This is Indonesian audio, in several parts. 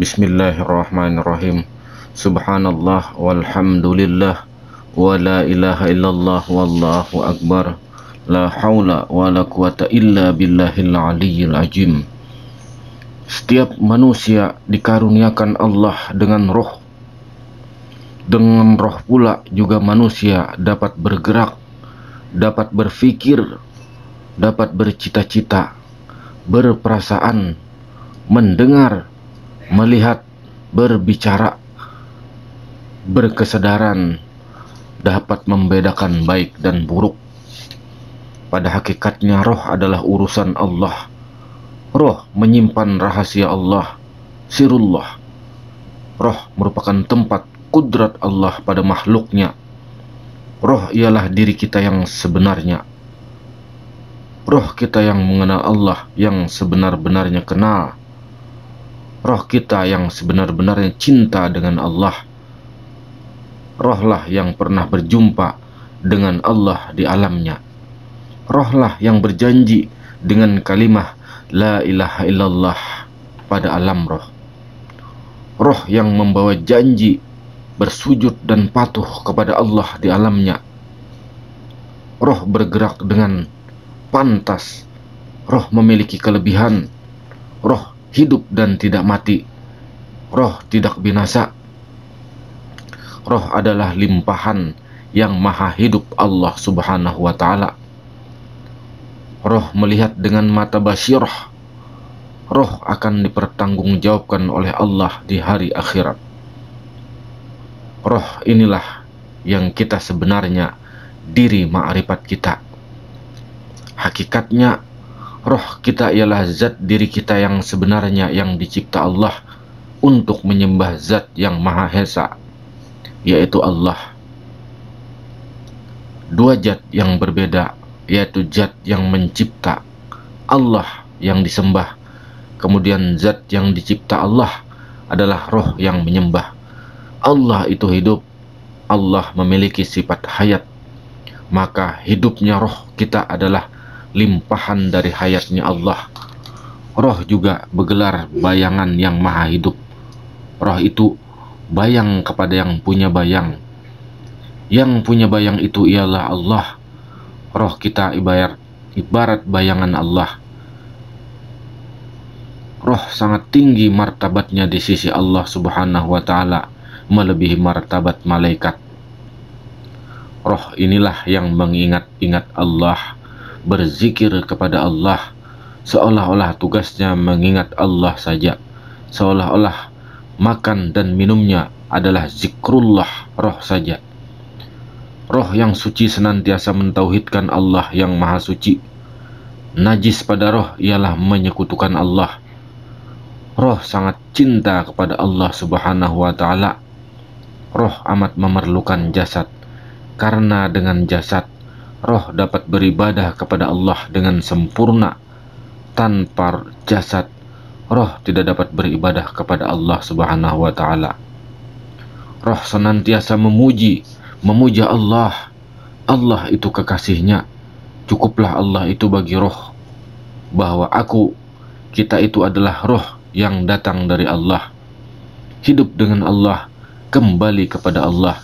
Bismillahirrahmanirrahim. Subhanallah walhamdulillah wa la ilaha illallah wallahu akbar. La haula wa la quwata illa billahil aliyyil azim. Setiap manusia dikaruniakan Allah dengan roh. Dengan roh pula juga manusia dapat bergerak, dapat berpikir, dapat bercita-cita, berperasaan, mendengar, melihat, berbicara, berkesadaran, dapat membedakan baik dan buruk. Pada hakikatnya roh adalah urusan Allah. Roh menyimpan rahasia Allah, sirullah. Roh merupakan tempat kudrat Allah pada makhluknya. Roh ialah diri kita yang sebenarnya. Roh kita yang mengenal Allah, yang sebenar-benarnya kenal. Roh kita yang sebenar-benarnya cinta dengan Allah. Rohlah yang pernah berjumpa dengan Allah di alamnya. Rohlah yang berjanji dengan kalimah La ilaha illallah pada alam roh. Roh yang membawa janji bersujud dan patuh kepada Allah di alamnya. Roh bergerak dengan pantas. Roh memiliki kelebihan. Roh hidup dan tidak mati. Roh tidak binasa. Roh adalah limpahan yang maha hidup Allah subhanahu wa ta'ala. Roh melihat dengan mata basyirah. Roh akan dipertanggungjawabkan oleh Allah di hari akhirat. Roh inilah yang kita sebenarnya diri ma'rifat kita. Hakikatnya roh kita ialah zat diri kita yang sebenarnya yang dicipta Allah untuk menyembah zat yang maha esa, yaitu Allah. Dua zat yang berbeda, yaitu zat yang mencipta, Allah yang disembah. Kemudian zat yang dicipta Allah adalah roh yang menyembah. Allah itu hidup, Allah memiliki sifat hayat. Maka hidupnya roh kita adalah limpahan dari hayatnya Allah. Roh juga bergelar bayangan yang maha hidup. Roh itu bayang kepada yang punya bayang. Yang punya bayang itu ialah Allah. Roh kita ibarat bayangan Allah. Roh sangat tinggi martabatnya di sisi Allah subhanahu wa ta'ala, melebihi martabat malaikat. Roh inilah yang mengingat-ingat Allah, berzikir kepada Allah, seolah-olah tugasnya mengingat Allah saja, seolah-olah makan dan minumnya adalah zikrullah roh saja. Roh yang suci senantiasa mentauhidkan Allah yang maha suci. Najis pada roh ialah menyekutukan Allah. Roh sangat cinta kepada Allah subhanahu wa ta'ala. Roh amat memerlukan jasad, karena dengan jasad roh dapat beribadah kepada Allah dengan sempurna. Tanpa jasad, roh tidak dapat beribadah kepada Allah subhanahu wa ta'ala. Roh senantiasa memuja Allah. Allah itu kekasihnya. Cukuplah Allah itu bagi roh bahwa kita itu adalah roh yang datang dari Allah. Hidup dengan Allah, kembali kepada Allah.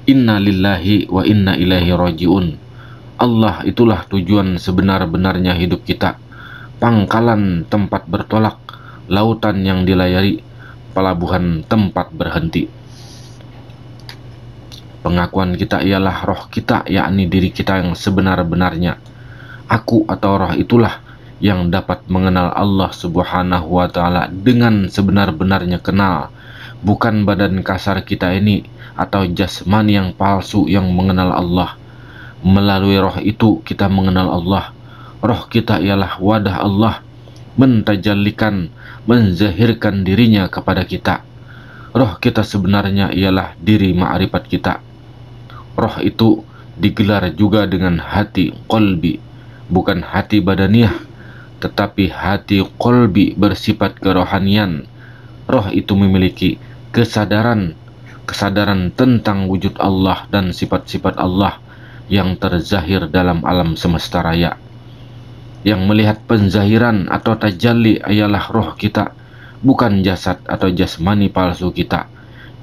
Inna lillahi wa inna ilaihi raji'un. Allah itulah tujuan sebenar-benarnya hidup kita. Pangkalan tempat bertolak, lautan yang dilayari, pelabuhan tempat berhenti. Pengakuan kita ialah roh kita, yakni diri kita yang sebenar-benarnya. Aku atau roh itulah yang dapat mengenal Allah subhanahu wa ta'ala dengan sebenar-benarnya kenal. Bukan badan kasar kita ini atau jasmani yang palsu yang mengenal Allah. Melalui roh itu kita mengenal Allah. Roh kita ialah wadah Allah, mentajallikan, menzahirkan dirinya kepada kita. Roh kita sebenarnya ialah diri ma'rifat kita. Roh itu digelar juga dengan hati qalbi, bukan hati badaniah, tetapi hati qalbi bersifat kerohanian. Roh itu memiliki kesadaran tentang wujud Allah dan sifat-sifat Allah yang terzahir dalam alam semesta raya. Yang melihat penzahiran atau tajalli ialah roh kita, bukan jasad atau jasmani palsu kita,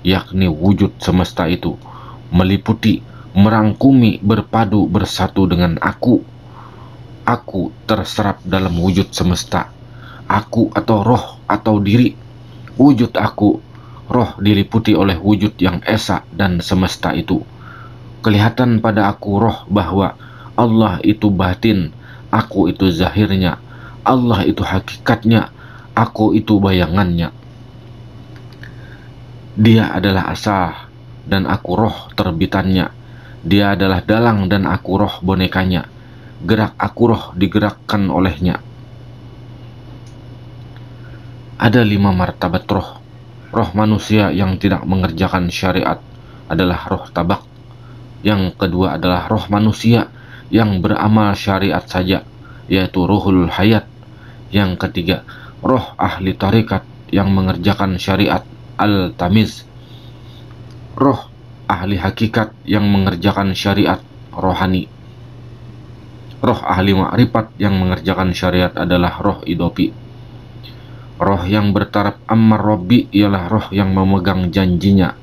yakni wujud semesta itu meliputi, merangkumi, berpadu, bersatu dengan aku. Aku terserap dalam wujud semesta. Aku atau roh atau diri. Wujud aku, roh diliputi oleh wujud yang esa dan semesta itu. Kelihatan pada aku roh bahwa Allah itu batin, aku itu zahirnya, Allah itu hakikatnya, aku itu bayangannya. Dia adalah asal dan aku roh terbitannya. Dia adalah dalang dan aku roh bonekanya. Gerak aku roh digerakkan olehnya. Ada 5 martabat roh. Roh manusia yang tidak mengerjakan syariat adalah roh tabak. Yang kedua adalah roh manusia yang beramal syariat saja, yaitu ruhul hayat. Yang ketiga, roh ahli tarikat yang mengerjakan syariat, al-tamiz. Roh ahli hakikat yang mengerjakan syariat, rohani. Roh ahli ma'rifat yang mengerjakan syariat adalah roh idopi. Roh yang bertaraf ammar robbi ialah roh yang memegang janjinya.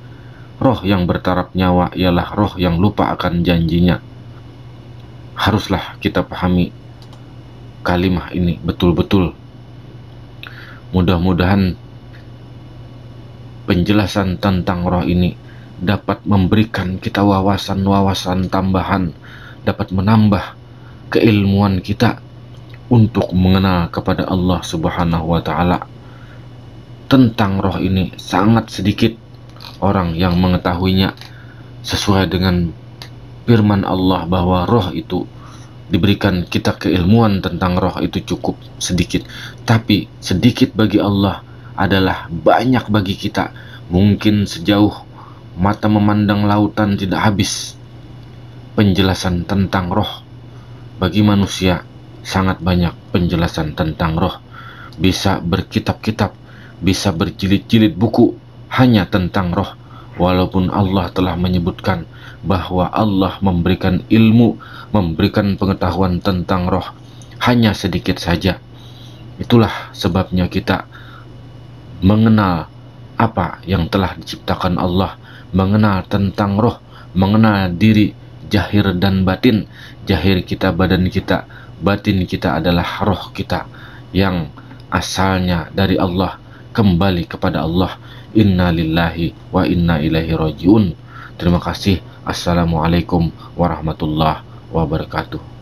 Roh yang bertaraf nyawa ialah roh yang lupa akan janjinya. Haruslah kita pahami kalimah ini betul-betul. Mudah-mudahan penjelasan tentang roh ini dapat memberikan kita wawasan-wawasan tambahan, dapat menambah keilmuan kita untuk mengenal kepada Allah Subhanahu wa Ta'ala. Tentang roh ini sangat sedikit orang yang mengetahuinya, sesuai dengan firman Allah bahwa roh itu diberikan kita keilmuan tentang roh itu cukup sedikit. Tapi sedikit bagi Allah adalah banyak bagi kita. Mungkin sejauh mata memandang lautan tidak habis penjelasan tentang roh. Bagi manusia sangat banyak penjelasan tentang roh. Bisa berkitab-kitab, bisa berjilid-jilid buku hanya tentang roh. Walaupun Allah telah menyebutkan bahwa Allah memberikan ilmu, memberikan pengetahuan tentang roh hanya sedikit saja. Itulah sebabnya kita mengenal apa yang telah diciptakan Allah, mengenal tentang roh, mengenal diri, jahir dan batin. Jahir kita badan kita, batin kita adalah roh kita yang asalnya dari Allah, kembali kepada Allah. Inna lillahi wa inna ilaihi rajiun. Terima kasih. Assalamualaikum warahmatullahi wabarakatuh.